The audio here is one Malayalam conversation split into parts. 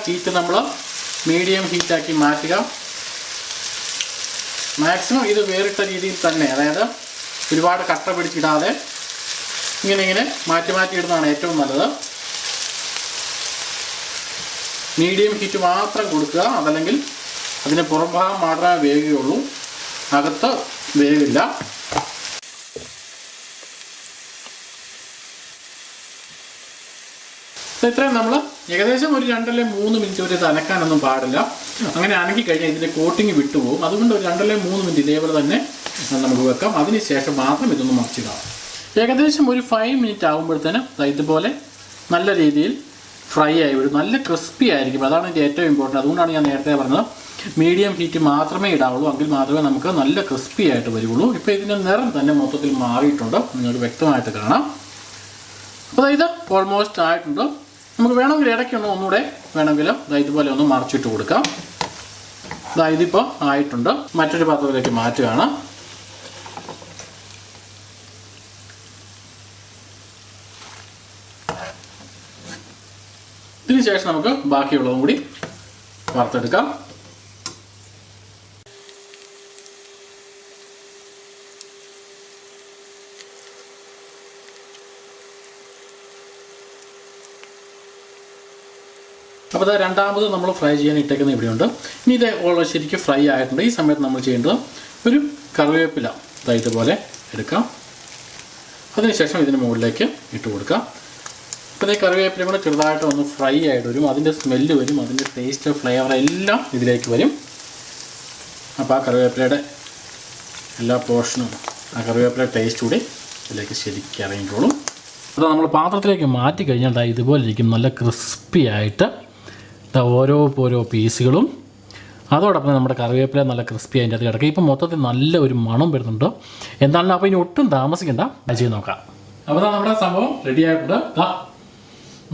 ഹീറ്റ് നമ്മൾ മീഡിയം ഹീറ്റാക്കി മാറ്റുക. മാക്സിമം ഇത് വേറിട്ട രീതിയിൽ തന്നെ, അതായത് ഒരുപാട് കട്ട പിടിച്ചിടാതെ ഇങ്ങനെ മാറ്റി ഇടുന്നതാണ് ഏറ്റവും നല്ലത്. മീഡിയം ഹീറ്റ് മാത്രം കൊടുക്കുക, അതല്ലെങ്കിൽ അതിന് പുറം ഭാഗം മാത്രമേ വേകുകയുള്ളൂ, അകത്ത് വേവില്ല. ഇത്രയും നമ്മൾ ഏകദേശം ഒരു 2 അല്ലെങ്കിൽ 3 മിനിറ്റ് വരെ ഇത് അനക്കാനൊന്നും പാടില്ല. അങ്ങനെ അനക്കി കഴിഞ്ഞാൽ ഇതിൻ്റെ കോട്ടിങ് വിട്ടുപോകും. അതുകൊണ്ട് ഒരു 2 അല്ലെങ്കിൽ 3 മിനിറ്റ് ഇതേപോലെ തന്നെ നമുക്ക് വെക്കാം. അതിനുശേഷം മാത്രം ഇതൊന്ന് മറിച്ചിടാം. ഏകദേശം ഒരു 5 മിനിറ്റ് ആകുമ്പോഴത്തേനും ഇതുപോലെ നല്ല രീതിയിൽ ഫ്രൈ ആയി വരും. നല്ല ക്രിസ്പി ആയിരിക്കും. അതാണ് ഇതിൻ്റെ ഏറ്റവും ഇമ്പോർട്ടൻറ്റ്. അതുകൊണ്ടാണ് ഞാൻ നേരത്തെ പറഞ്ഞത് മീഡിയം ഹീറ്റ് മാത്രമേ ഇടാവുള്ളൂ, എങ്കിൽ മാത്രമേ നമുക്ക് നല്ല ക്രിസ്പി ആയിട്ട് വരുള്ളൂ. ഇപ്പോൾ ഇതിൻ്റെ നിറം തന്നെ മൊത്തത്തിൽ മാറിയിട്ടുണ്ട്, നിങ്ങൾക്ക് വ്യക്തമായിട്ട് കാണാം. അപ്പോൾ ഇത് ഓൾമോസ്റ്റ് ആയിട്ടുണ്ട്. നമുക്ക് വേണമെങ്കിൽ ഇടയ്ക്കൊന്ന് ഒന്നുകൂടെ വേണമെങ്കിൽ ഇതുപോലെ ഒന്ന് മറിച്ചിട്ട് കൊടുക്കാം. ഇതിപ്പോൾ ആയിട്ടുണ്ട്. മറ്റൊരു പാത്രത്തിലേക്ക് മാറ്റുകയാണ്. ഇതിനുശേഷം നമുക്ക് ബാക്കിയുള്ളതും കൂടി വറുത്തെടുക്കാം. അപ്പോൾ രണ്ടാമത് നമ്മൾ ഫ്രൈ ചെയ്യാൻ ഇട്ടേക്കുന്ന ഇവിടെയുണ്ട്. ഇനി ഇത് ശരിക്കും ഫ്രൈ ആയിട്ടുണ്ട്. ഈ സമയത്ത് നമ്മൾ ചെയ്യേണ്ടത് ഒരു കറിവേപ്പില ഇതുപോലെ എടുക്കാം. അതിനുശേഷം ഇതിന് മുകളിലേക്ക് ഇട്ട് കൊടുക്കാം. അപ്പോൾ ഈ കറിവേപ്പില കൂടെ ചെറുതായിട്ട് ഒന്ന് ഫ്രൈ ആയിട്ട് വരും. അതിൻ്റെ സ്മെല്ല് വരും, അതിൻ്റെ ടേസ്റ്റ് ഫ്ലേവർ എല്ലാം ഇതിലേക്ക് വരും. അപ്പോൾ ആ കറിവേപ്പിലയുടെ എല്ലാ പോർഷനും ആ കറിവേപ്പില ടേസ്റ്റ് കൂടി ഇതിലേക്ക് ശരിക്കും ഇറങ്ങിക്കോളും. അത് നമ്മൾ പാത്രത്തിലേക്ക് മാറ്റി കഴിഞ്ഞാൽ ഇതുപോലെ ഇരിക്കും, നല്ല ക്രിസ്പി ആയിട്ട് ഓരോ പീസുകളും. അതോടൊപ്പം നമ്മുടെ കറിവേപ്പില നല്ല ക്രിസ്പി അതിൻ്റെ അത് കിടക്കുക. ഇപ്പം മൊത്തത്തിൽ നല്ല ഒരു മണം വരുന്നുണ്ട്. എന്താണെങ്കിലും അപ്പോൾ ഇനി ഒട്ടും താമസിക്കണ്ട, ചെയ്ത് നോക്കാം. അപ്പോൾ നമ്മുടെ സംഭവം റെഡി ആയിട്ടുണ്ട്.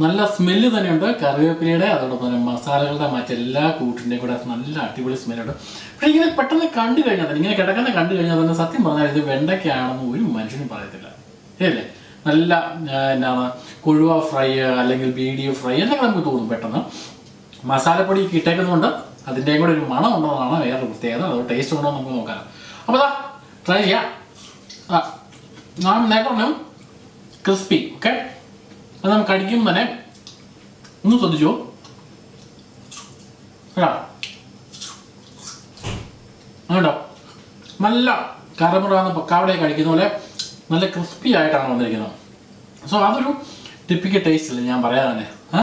നല്ല സ്മെല്ല് തന്നെയുണ്ട് കറിവേപ്പിലയുടെ, അതോടൊപ്പം തന്നെ മസാലകളുടെ മറ്റെല്ലാ കൂട്ടിൻ്റെയും കൂടെ നല്ല അടിപൊളി സ്മെല്ലുണ്ട്. പക്ഷേ ഇങ്ങനെ പെട്ടെന്ന് കണ്ടു കഴിഞ്ഞാൽ തന്നെ, ഇങ്ങനെ കണ്ടു കഴിഞ്ഞാൽ തന്നെ സത്യം പറഞ്ഞാൽ ഇത് വെണ്ടയ്ക്കാണെന്ന് ഒരു മനുഷ്യനും പറയത്തില്ല, ശരിയല്ലേ? നല്ല എന്താണ് കൊഴുവ ഫ്രൈ അല്ലെങ്കിൽ BDO ഫ്രൈ എന്നൊക്കെ നമുക്ക് തോന്നും പെട്ടെന്ന്. മസാലപ്പൊടി ഇട്ടേക്കുന്നതുകൊണ്ട് അതിൻ്റെയും കൂടെ ഒരു മണം ഉണ്ടെന്നാണ് വേറൊരു പ്രത്യേകത. അത് ടേസ്റ്റ് ഉണ്ടോ നമുക്ക് നോക്കാം. അപ്പോൾ ട്രൈ ചെയ്യാം. ഞാൻ നേരത്തെ പറഞ്ഞു ക്രിസ്പി. ഓക്കെ, അത് നമുക്ക് കടിക്കുമ്പോൾ തന്നെ ഒന്ന് ശ്രദ്ധിച്ചു കേട്ടോ. നല്ല കരമുറാന്ന് പക്കാവടെ കഴിക്കുന്ന പോലെ നല്ല ക്രിസ്പി ആയിട്ടാണ് വന്നിരിക്കുന്നത്. സോ അതൊരു ടിപ്പിക്കൽ ടേസ്റ്റ് അല്ലേ ഞാൻ പറയാൻ തന്നെ.